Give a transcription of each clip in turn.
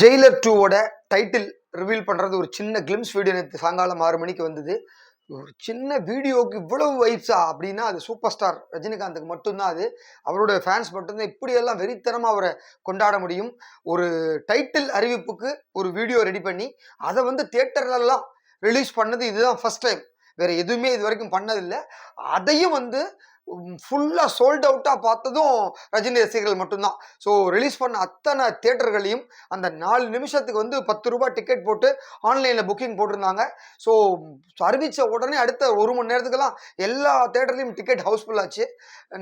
Jailer 2வோட title reveal பண்ணுறது ஒரு சின்ன கிளிம்ஸ் வீடியோ நேற்று சாயங்காலம் 6 மணிக்கு வந்தது. ஒரு சின்ன வீடியோவுக்கு இவ்வளவு வைப்ஸா அப்படின்னா அது சூப்பர் ஸ்டார் ரஜினிகாந்துக்கு மட்டும்தான். அது அவரோட ஃபேன்ஸ் மட்டும்தான் இப்படியெல்லாம் வெறித்தனமாக அவரை கொண்டாட முடியும். ஒரு டைட்டில் அறிவிப்புக்கு ஒரு வீடியோ ரெடி பண்ணி அதை வந்து தியேட்டர்லலாம் ரிலீஸ் பண்ணது இதுதான் ஃபர்ஸ்ட் டைம். வேற எதுவுமே இது வரைக்கும் பண்ணதில்லை. அதையும் வந்து ஃபுல்லாக சோல்ட் அவுட்டாக பார்த்ததும் ரஜினி ரசிகர்கள் மட்டும்தான். ஸோ ரிலீஸ் பண்ண அத்தனை தியேட்டர்களையும் அந்த 4 நிமிஷத்துக்கு வந்து 10 ரூபாய் டிக்கெட் போட்டு ஆன்லைனில் புக்கிங் போட்டிருந்தாங்க. ஸோ அறிவித்த உடனே அடுத்த 1 மணி நேரத்துக்கெல்லாம் எல்லா தியேட்டர்லையும் டிக்கெட் ஹவுஸ்ஃபுல் ஆச்சு.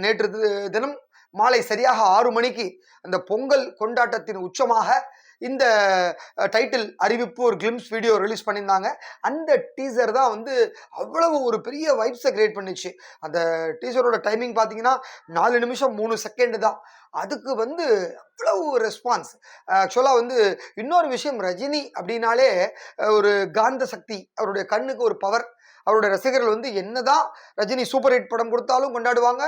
நேற்று தினம் மாலை சரியாக 6 மணிக்கு அந்த பொங்கல் கொண்டாட்டத்தின் உச்சமாக இந்த டைட்டில் அறிவிப்பு ஒரு கிளிம்ஸ் வீடியோ ரிலீஸ் பண்ணியிருந்தாங்க. அந்த டீசர் தான் வந்து அவ்வளவு ஒரு பெரிய வைப்ஸை கிரியேட் பண்ணிச்சு. அந்த டீசரோட டைமிங் பார்த்தீங்கன்னா 4 நிமிஷம் 3 செகண்ட் தான். அதுக்கு வந்து அவ்வளவு ரெஸ்பான்ஸ். ஆக்சுவலாக வந்து இன்னொரு விஷயம், ரஜினி அப்படின்னாலே ஒரு காந்த சக்தி, அவருடைய கண்ணுக்கு ஒரு பவர். அவருடைய ரசிகர்கள் வந்து என்னதான் ரஜினி சூப்பர் ஹிட் படம் கொடுத்தாலும் கொண்டாடுவாங்க,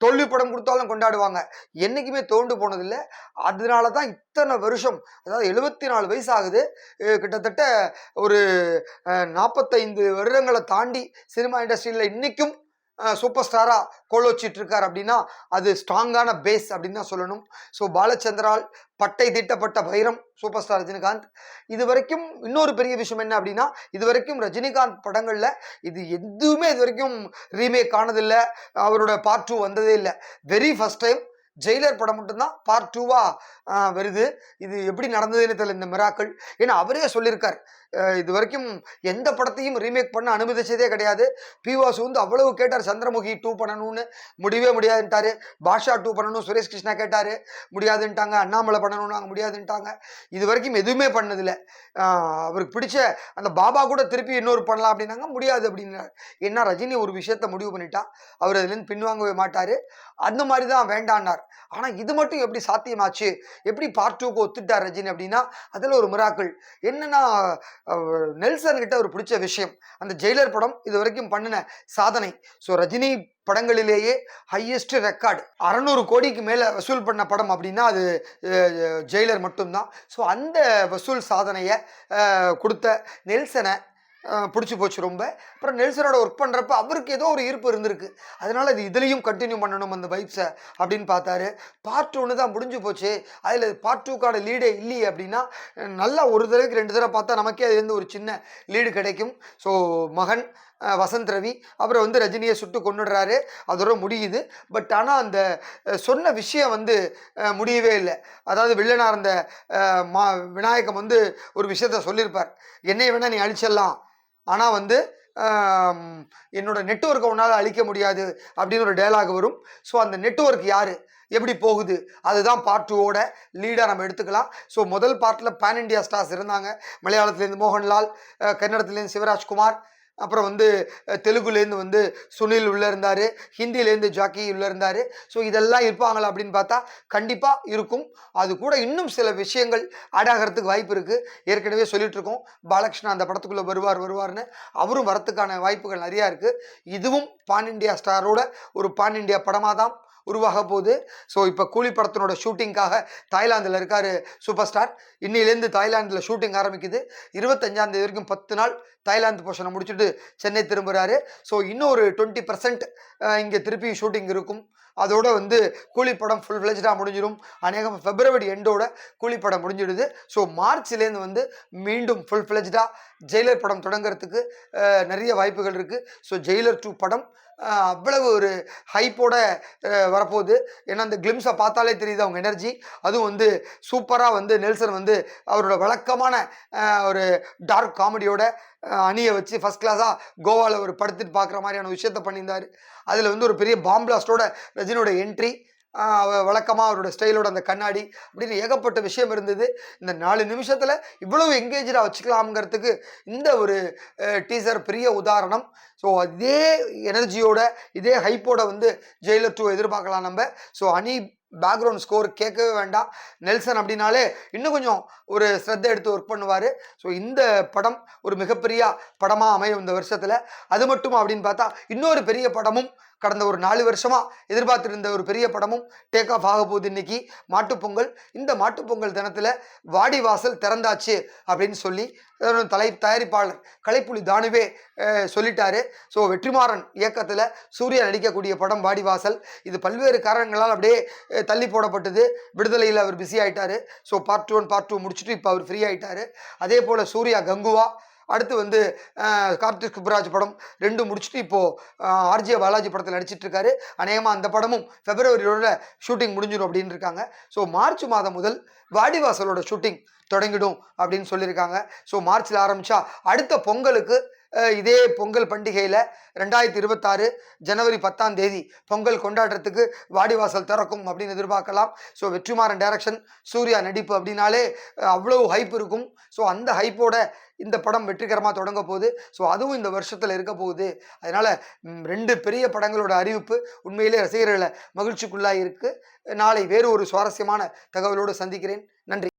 தோல்வி படம் கொடுத்தாலும் கொண்டாடுவாங்க. என்னைக்குமே தோண்டு போனதில்லை. அதனால தான் இத்தனை வருஷம், அதாவது 74 வயசு ஆகுது, கிட்டத்தட்ட ஒரு 45 வருடங்களை தாண்டி சினிமா இண்டஸ்ட்ரியில் இன்னைக்கும் சூப்பர் ஸ்டாராக கோலோச்சிட்டு இருக்கார் அப்படின்னா அது ஸ்ட்ராங்கான பேஸ் அப்படின்னு தான் சொல்லணும். ஸோ பாலச்சந்திரால் பட்டை தீட்டப்பட்ட வைரம் சூப்பர் ஸ்டார் ரஜினிகாந்த். இது வரைக்கும் இன்னொரு பெரிய விஷயம் என்ன அப்படின்னா, இது வரைக்கும் ரஜினிகாந்த் படங்களில் இது எதுவுமே இது வரைக்கும் ரீமேக் ஆனதில்லை, அவரோட பார்ட் 2 வந்ததே இல்லை. வெரி ஃபர்ஸ்ட் டைம் ஜெயிலர் படம் மட்டும்தான் பார்ட் 2வாக வருது. இது எப்படி நடந்ததுன்னு தெரியல இந்த மிராக்கள். ஏன்னா அவரே சொல்லியிருக்கார், இது வரைக்கும் எந்த படத்தையும் ரீமேக் பண்ண அனுமதிச்சதே கிடையாது. பிவாசு வந்து அவ்வளவு கேட்டார், சந்திரமுகி 2 பண்ணணும்னு, முடியவே முடியாதுன்ட்டாரு. பாஷா 2 பண்ணணும் சுரேஷ் கிருஷ்ணா கேட்டார், முடியாதுன்ட்டாங்க. அண்ணாமலை பண்ணணும், நாங்கள் முடியாதுன்ட்டாங்க. இது வரைக்கும் எதுவுமே பண்ணதில்லை. அவருக்கு பிடிச்ச அந்த பாபா கூட திருப்பி இன்னொரு பண்ணலாம் அப்படின்னாங்க, முடியாது அப்படின்னாரு. ஏன்னா ரஜினி ஒரு விஷயத்த முடிவு பண்ணிட்டா அவர் அதுலேருந்து பின்வாங்கவே மாட்டார். அந்த மாதிரி தான் வேண்டான்னார். ஆனால் இது மட்டும் எப்படி சாத்தியமாச்சு, எப்படி பார்ட் 2க்கு ஒத்துட்டார் ரஜினி அப்படின்னா அதில் ஒரு மிராக்கள் என்னன்னா, நெல்சன் கிட்ட ஒரு பிடிச்ச விஷயம் அந்த ஜெயிலர் படம் இது வரைக்கும் பண்ணின சாதனை. ஸோ ரஜினி படங்களிலேயே ஹையஸ்ட் ரெக்கார்டு 600 கோடிக்கு மேலே வசூல் பண்ண படம் அப்படின்னா அது ஜெயிலர் மட்டும்தான். ஸோ அந்த வசூல் சாதனையை கொடுத்த நெல்சனை பிடிச்சி போச்சு ரொம்ப. அப்புறம் நெல்சனோட ஒர்க் பண்ணுறப்ப அவருக்கு ஏதோ ஒரு ஈர்ப்பு இருந்திருக்கு, அதனால் இது இதுலேயும் கண்டினியூ பண்ணணும் அந்த வைப்ஸை அப்படின்னு பார்த்தாரு. பார்ட் 1 தான் முடிஞ்சு போச்சு, அதில் பார்ட் 2க்கான லீடே இல்லையே அப்படின்னா நல்லா ஒரு தடவைக்கு 2 தடவை பார்த்தா நமக்கே அதுலேருந்து ஒரு சின்ன லீடு கிடைக்கும். ஸோ மகன் வசந்த் ரவி அப்புறம் வந்து ரஜினியை சுட்டு கொண்டுடுறாரு, அதோட முடியுது. பட் ஆனால் அந்த சொன்ன விஷயம் வந்து முடியவே இல்லை. அதாவது வில்லனாக இருந்த விநாயகம் வந்து ஒரு விஷயத்த சொல்லியிருப்பார், என்னை வேணால் நீ அழிச்சிடலாம், ஆனால் வந்து என்னோட நெட்வொர்க்கை உன்னால் அழிக்க முடியாது அப்படின்னு ஒரு டயலாக் வரும். ஸோ அந்த நெட்வொர்க் யார், எப்படி போகுது, அதுதான் பார்ட் 2வோட லீடாக நம்ம எடுத்துக்கலாம். ஸோ முதல் பார்ட்டில் பேன் இண்டியா ஸ்டார்ஸ் இருந்தாங்க. மலையாளத்துலேருந்து மோகன்லால், கன்னடத்துலேருந்து சிவராஜ்குமார், அப்புறம் வந்து தெலுங்குலேருந்து வந்து சுனில் உள்ளே இருந்தார், ஹிந்திலேருந்து ஜாக்கி உள்ளே இருந்தார். ஸோ இதெல்லாம் இருப்பாங்களா அப்படின்னு பார்த்தா கண்டிப்பாக இருக்கும். அது கூட இன்னும் சில விஷயங்கள் ஆட் ஆகிறதுக்கு வாய்ப்பு இருக்குது. ஏற்கனவே சொல்லிட்டு இருக்கோம், பாலகிருஷ்ணா அந்த படத்துக்குள்ளே வருவார்னு. அவரும் வரத்துக்கான வாய்ப்புகள் நிறையா இருக்குது. இதுவும் பான் இண்டியா ஸ்டாரோட ஒரு பான் இண்டியா படமாக தான் உருவாக போகுது. ஸோ இப்போ கூலி படத்தினோட ஷூட்டிங்காக தாய்லாந்தில் இருக்கார் சூப்பர் ஸ்டார். இன்னிலேருந்து தாய்லாந்தில் ஷூட்டிங் ஆரம்பிக்குது. 25ஆம் தேதி வரைக்கும் 10 நாள் தாய்லாந்து போர்ஷனை முடிச்சுட்டு சென்னை திரும்புகிறாரு. ஸோ இன்னும் ஒரு 20% இங்கே திருப்பி ஷூட்டிங் இருக்கும். அதோட வந்து கூலி படம் ஃபுல் ஃப்ளெஜ்டாக முடிஞ்சிடும். அநேகம் February எண்டோட கூலி படம் முடிஞ்சிடுது. ஸோ மார்ச்லேருந்து வந்து மீண்டும் ஃபுல் ஃப்ளெஜ்டாக ஜெயிலர் படம் தொடங்குறதுக்கு நிறைய வாய்ப்புகள் இருக்குது. ஸோ ஜெயிலர் 2 படம் அவ்வளவு ஒரு ஹைப்போட வரப்போகுது. ஏன்னா அந்த கிளிம்ஸை பார்த்தாலே தெரியுது அவங்க எனர்ஜி. அதுவும் வந்து சூப்பராக வந்து நெல்சன் வந்து அவரோட வழக்கமான ஒரு டார்க் காமெடியோட அணியை வச்சு ஃபஸ்ட் கிளாஸாக கோவாவில் ஒரு படுத்துட்டு பார்க்குற மாதிரியான விஷயத்த பண்ணியிருந்தார். அதில் வந்து ஒரு பெரிய பாம்பிளாஸ்டோட ரஜினியோட என்ட்ரி, வழக்கமாக அவரோட ஸ்டைலோட அந்த கண்ணாடி அப்படின்னு ஏகப்பட்ட விஷயம் இருந்தது. இந்த 4 நிமிஷத்தில் இவ்வளவு எங்கேஜாக வச்சுக்கலாம்ங்கிறதுக்கு இந்த ஒரு டீசர் பெரிய உதாரணம். ஸோ இதே எனர்ஜியோட இதே ஹைப்போட வந்து ஜெயிலர் 2 எதிர்பார்க்கலாம் நம்ம. ஸோ அணி பேக்ரவுண்ட் ஸ்கோர் கேட்கவே வேண்டாம். நெல்சன் அப்படின்னாலே இன்னும் கொஞ்சம் ஒரு ஸ்ரத்தை எடுத்து ஒர்க் பண்ணுவார். ஸோ இந்த படம் ஒரு மிகப்பெரிய படமாக அமையும் இந்த வருஷத்தில். அது மட்டும் அப்படின்னு பார்த்தா இன்னொரு பெரிய படமும் கடந்த ஒரு 4 வருஷமா எதிர்பார்த்திருந்த ஒரு பெரிய படமும் டேக் ஆஃப் ஆக போகுது. இன்னைக்கு மாட்டுப்பொங்கல். இந்த மாட்டுப்பொங்கல் தினத்துல வாடிவாசல் திறந்தாச்சு அப்படின்னு சொல்லி தயாரிப்பாளர் கலைப்புலி தானுவே சொல்லிட்டாரு. ஸோ வெற்றிமாறன் இயக்கத்தில் சூர்யா நடிக்கக்கூடிய படம் வாடிவாசல். இது பல்வேறு காரணங்களால் அப்படியே தள்ளி போடப்பட்டது. விடுதலையில் அவர் பிஸி ஆயிட்டாரு. ஸோ பார்ட் 1 பார்ட் 2 முடிச்சுட்டு இப்போ அவர் ஃப்ரீ ஆயிட்டாரு. அதே போல் சூர்யா கங்குவா, அடுத்து வந்து கார்த்திக் சுப்ராஜ் படம் 2 முடிச்சுட்டு இப்போ ஆர்ஜே பாலாஜி படத்தில் நடிச்சிட்டு இருக்காரு. அநேகமாக அந்த படமும் பிப்ரவரியோட ஷூட்டிங் முடிஞ்சிடும் அப்படின்னு இருக்காங்க. ஸோ மார்ச் மாதம் முதல் வாடிவாசலோட ஷூட்டிங் தொடங்கிடும் அப்படின்னு சொல்லியிருக்காங்க. ஸோ மார்ச்சில் ஆரம்பிச்சா அடுத்த பொங்கலுக்கு இதே பொங்கல் பண்டிகையில் 2026 ஜனவரி 10ஆம் தேதி பொங்கல் கொண்டாடுறதுக்கு வாடிவாசல் திறக்கும் அப்படின்னு எதிர்பார்க்கலாம். ஸோ வெற்றிமாறன் டைரக்ஷன், சூர்யா நடிப்பு அப்படின்னாலே அவ்வளோ ஹைப் இருக்கும். ஸோ அந்த ஹைப்போட இந்த படம் வெற்றிகரமாக தொடங்க போகுது. ஸோ அதுவும் இந்த வருஷத்தில் இருக்க போகுது. அதனால் 2 பெரிய படங்களோட அறிவிப்பு உண்மையிலே ரசிகர்களை மகிழ்ச்சிக்குள்ளாக இருக்குது. நாளை வேறு ஒரு சுவாரஸ்யமான தகவலோடு சந்திக்கிறேன். நன்றி.